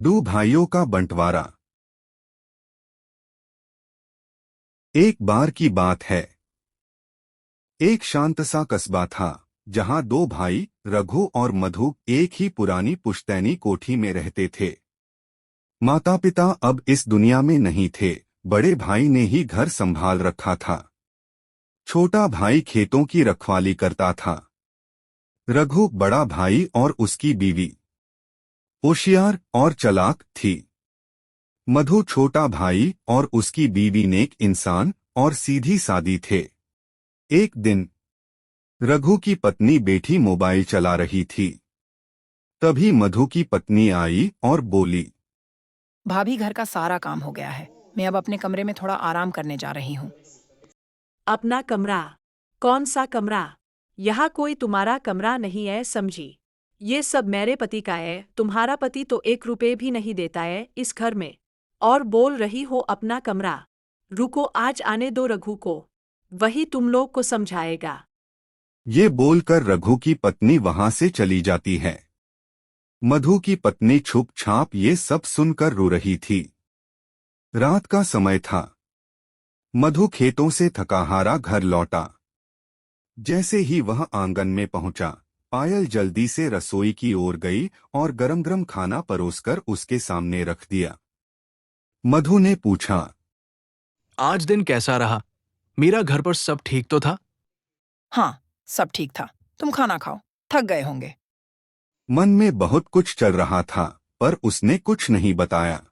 दो भाइयों का बंटवारा। एक बार की बात है। एक शांत सा कस्बा था जहां दो भाई रघु और मधु एक ही पुरानी पुश्तैनी कोठी में रहते थे। माता पिता अब इस दुनिया में नहीं थे। बड़े भाई ने ही घर संभाल रखा था। छोटा भाई खेतों की रखवाली करता था। रघु बड़ा भाई और उसकी बीवी होशियार और चालाक थी। मधु छोटा भाई और उसकी बीवी नेक इंसान और सीधी सादी थे। एक दिन रघु की पत्नी बैठी मोबाइल चला रही थी। तभी मधु की पत्नी आई और बोली, भाभी घर का सारा काम हो गया है। मैं अब अपने कमरे में थोड़ा आराम करने जा रही हूँ। अपना कमरा? कौन सा कमरा? यहाँ कोई तुम्हारा कमरा नहीं है, समझी? ये सब मेरे पति का है। तुम्हारा पति तो 1 रुपए भी नहीं देता है इस घर में, और बोल रही हो अपना कमरा? रुको, आज आने दो रघु को, वही तुम लोग को समझाएगा। ये बोलकर रघु की पत्नी वहां से चली जाती है। मधु की पत्नी छुप-छाप ये सब सुनकर रो रही थी। रात का समय था। मधु खेतों से थकाहारा घर लौटा। जैसे ही वह आंगन में पहुंचा, पायल जल्दी से रसोई की ओर गई और गरम-गरम खाना परोसकर उसके सामने रख दिया। मधु ने पूछा, आज दिन कैसा रहा? मेरा घर पर सब ठीक तो था? हाँ, सब ठीक था। तुम खाना खाओ, थक गए होंगे। मन में बहुत कुछ चल रहा था, पर उसने कुछ नहीं बताया।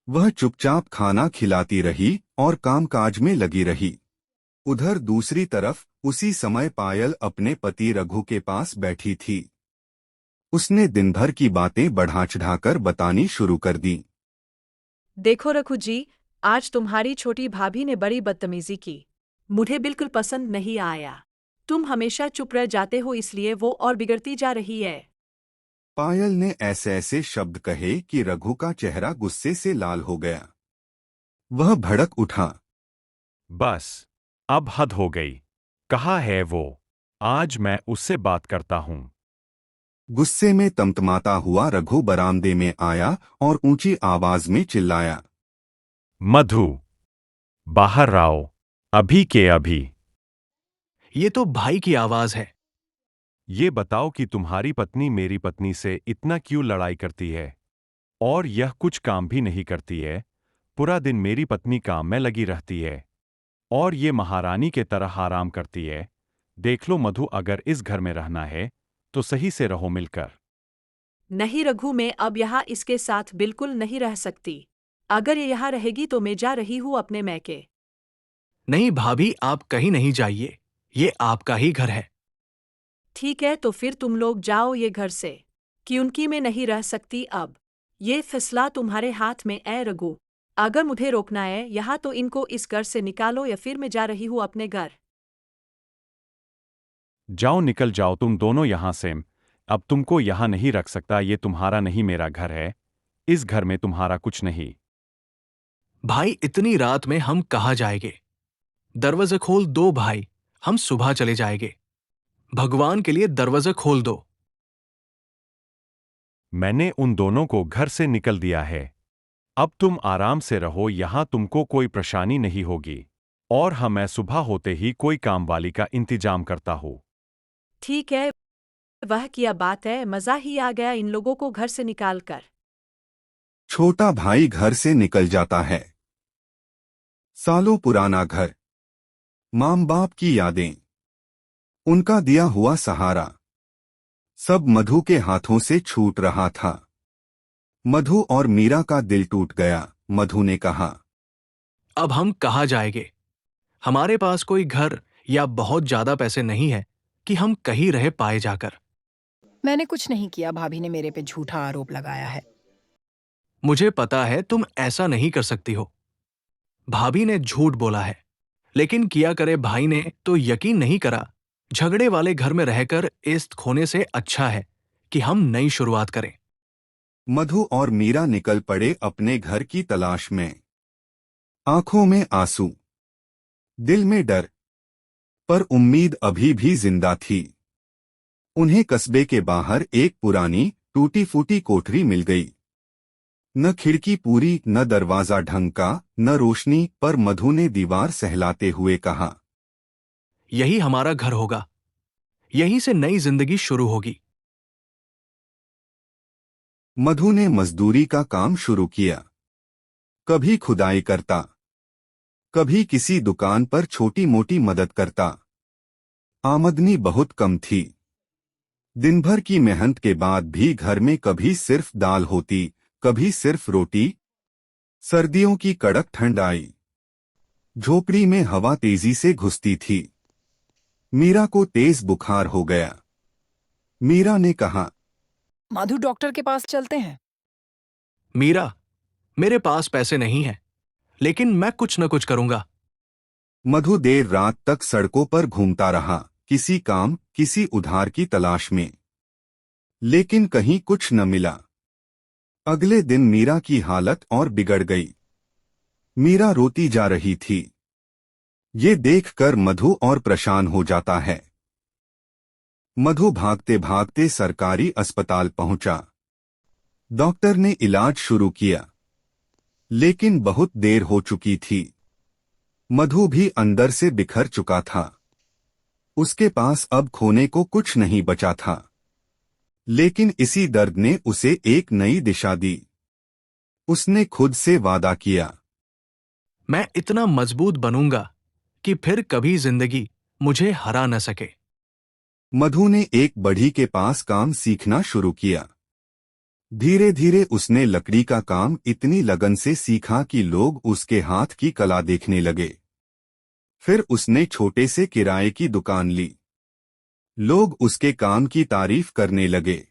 वह चुपचाप खाना खिलाती रही और कामकाज में लगी रही। उधर दूसरी तरफ उसी समय पायल अपने पति रघु के पास बैठी थी। उसने दिन भर की बातें बढ़ा चढ़ाकर बतानी शुरू कर दी। देखो रघु जी, आज तुम्हारी छोटी भाभी ने बड़ी बदतमीजी की। मुझे बिल्कुल पसंद नहीं आया। तुम हमेशा चुप रह जाते हो, इसलिए वो और बिगड़ती जा रही है। पायल ने ऐसे ऐसे शब्द कहे कि रघु का चेहरा गुस्से से लाल हो गया। वह भड़क उठा। बस, अब हद हो गई। कहाँ है वो? आज मैं उससे बात करता हूँ। गुस्से में तमतमाता हुआ रघु बरामदे में आया और ऊंची आवाज में चिल्लाया, मधु, बाहर आओ, अभी के अभी। ये तो भाई की आवाज है। ये बताओ कि तुम्हारी पत्नी मेरी पत्नी से इतना क्यों लड़ाई करती है? और यह कुछ काम भी नहीं करती है। पूरा दिन मेरी पत्नी काम में लगी रहती है और ये महारानी के तरह आराम करती है। देख लो मधु, अगर इस घर में रहना है तो सही से रहो मिलकर। नहीं रघु, मैं अब यहाँ इसके साथ बिल्कुल नहीं रह सकती। अगर ये यहाँ रहेगी तो मैं जा रही हूँ अपने मैके। नहीं भाभी, आप कहीं नहीं जाइए। ये आपका ही घर है। ठीक है, तो फिर तुम लोग जाओ ये घर से, क्योंकि मैं नहीं रह सकती अब। ये फैसला तुम्हारे हाथ में है रघु। अगर मुझे रोकना है यहाँ तो इनको इस घर से निकालो, या फिर मैं जा रही हूँ अपने घर। जाओ, निकल जाओ तुम दोनों यहां से। अब तुमको यहां नहीं रख सकता। ये तुम्हारा नहीं, मेरा घर है। इस घर में तुम्हारा कुछ नहीं। भाई, इतनी रात में हम कहाँ जाएंगे? दरवाजा खोल दो भाई, हम सुबह चले जाएंगे। भगवान के लिए दरवाजा खोल दो। मैंने उन दोनों को घर से निकल दिया है। अब तुम आराम से रहो, यहां तुमको कोई परेशानी नहीं होगी। और हाँ, मैं सुबह होते ही कोई काम वाली का इंतजाम करता हूँ। ठीक है, वह क्या बात है, मजा ही आ गया इन लोगों को घर से निकाल कर। छोटा भाई घर से निकल जाता है। सालों पुराना घर, माँ बाप की यादें, उनका दिया हुआ सहारा, सब मधु के हाथों से छूट रहा था। मधु और मीरा का दिल टूट गया। मधु ने कहा, अब हम कहाँ जाएंगे? हमारे पास कोई घर या बहुत ज्यादा पैसे नहीं है कि हम कहीं रह पाए जाकर। मैंने कुछ नहीं किया, भाभी ने मेरे पे झूठा आरोप लगाया है। मुझे पता है तुम ऐसा नहीं कर सकती हो। भाभी ने झूठ बोला है, लेकिन किया करे भाई ने तो यकीन नहीं करा। झगड़े वाले घर में रहकर इस खोने से अच्छा है कि हम नई शुरुआत करें। मधु और मीरा निकल पड़े अपने घर की तलाश में। आंखों में आंसू, दिल में डर, पर उम्मीद अभी भी जिंदा थी। उन्हें कस्बे के बाहर एक पुरानी टूटी फूटी कोठरी मिल गई। न खिड़की पूरी, न दरवाजा ढंग का, न रोशनी, पर मधु ने दीवार सहलाते हुए कहा, यही हमारा घर होगा, यहीं से नई जिंदगी शुरू होगी। मधु ने मजदूरी का काम शुरू किया। कभी खुदाई करता, कभी किसी दुकान पर छोटी मोटी मदद करता। आमदनी बहुत कम थी। दिन भर की मेहनत के बाद भी घर में कभी सिर्फ दाल होती, कभी सिर्फ रोटी। सर्दियों की कड़क ठंड आई। झोपड़ी में हवा तेजी से घुसती थी। मीरा को तेज बुखार हो गया। मीरा ने कहा, मधु, डॉक्टर के पास चलते हैं। मीरा, मेरे पास पैसे नहीं हैं, लेकिन मैं कुछ न कुछ करूंगा। मधु देर रात तक सड़कों पर घूमता रहा, किसी काम, किसी उधार की तलाश में। लेकिन कहीं कुछ न मिला। अगले दिन मीरा की हालत और बिगड़ गई। मीरा रोती जा रही थी। ये देखकर मधु और परेशान हो जाता है। मधु भागते भागते सरकारी अस्पताल पहुंचा। डॉक्टर ने इलाज शुरू किया, लेकिन बहुत देर हो चुकी थी। मधु भी अंदर से बिखर चुका था। उसके पास अब खोने को कुछ नहीं बचा था। लेकिन इसी दर्द ने उसे एक नई दिशा दी। उसने खुद से वादा किया, मैं इतना मजबूत बनूंगा कि फिर कभी जिंदगी मुझे हरा न सके। मधु ने एक बढ़ई के पास काम सीखना शुरू किया। धीरे धीरे उसने लकड़ी का काम इतनी लगन से सीखा कि लोग उसके हाथ की कला देखने लगे। फिर उसने छोटे से किराए की दुकान ली। लोग उसके काम की तारीफ करने लगे।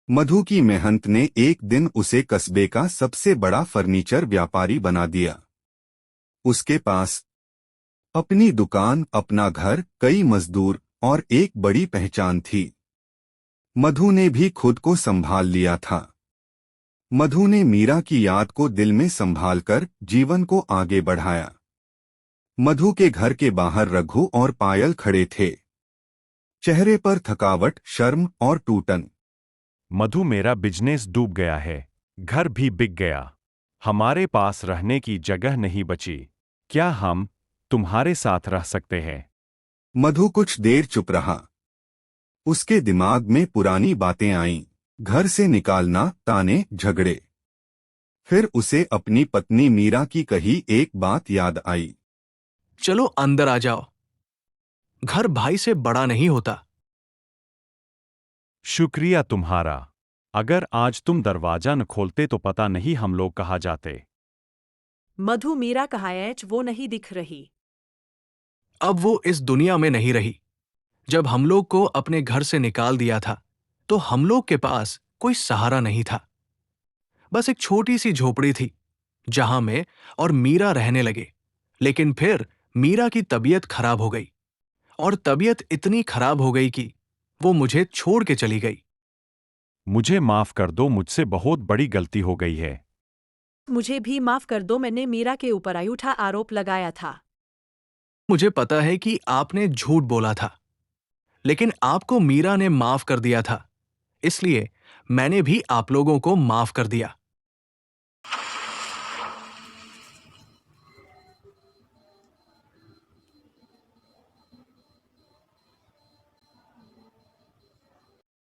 मधु की मेहनत ने एक दिन उसे कस्बे का सबसे बड़ा फर्नीचर व्यापारी बना दिया। उसके पास अपनी दुकान, अपना घर, कई मजदूर और एक बड़ी पहचान थी। मधु ने भी खुद को संभाल लिया था। मधु ने मीरा की याद को दिल में संभालकर जीवन को आगे बढ़ाया। मधु के घर के बाहर रघु और पायल खड़े थे। चेहरे पर थकावट, शर्म और टूटन। मधु, मेरा बिजनेस डूब गया है, घर भी बिक गया, हमारे पास रहने की जगह नहीं बची। क्या हम तुम्हारे साथ रह सकते हैं? मधु कुछ देर चुप रहा। उसके दिमाग में पुरानी बातें आईं, घर से निकालना, ताने, झगड़े। फिर उसे अपनी पत्नी मीरा की कही एक बात याद आई। चलो अंदर आ जाओ, घर भाई से बड़ा नहीं होता। शुक्रिया तुम्हारा। अगर आज तुम दरवाजा न खोलते तो पता नहीं हम लोग कहाँ जाते। मधु, मीरा कहाँ है? वो नहीं दिख रही। अब वो इस दुनिया में नहीं रही। जब हम लोग को अपने घर से निकाल दिया था तो हम लोग के पास कोई सहारा नहीं था। बस एक छोटी सी झोपड़ी थी जहां मैं और मीरा रहने लगे। लेकिन फिर मीरा की तबीयत खराब हो गई, और तबीयत इतनी खराब हो गई कि वो मुझे छोड़ के चली गई। मुझे माफ कर दो, मुझसे बहुत बड़ी गलती हो गई है। मुझे भी माफ कर दो, मैंने मीरा के ऊपर अयूठा आरोप लगाया था। मुझे पता है कि आपने झूठ बोला था, लेकिन आपको मीरा ने माफ कर दिया था, इसलिए मैंने भी आप लोगों को माफ कर दिया।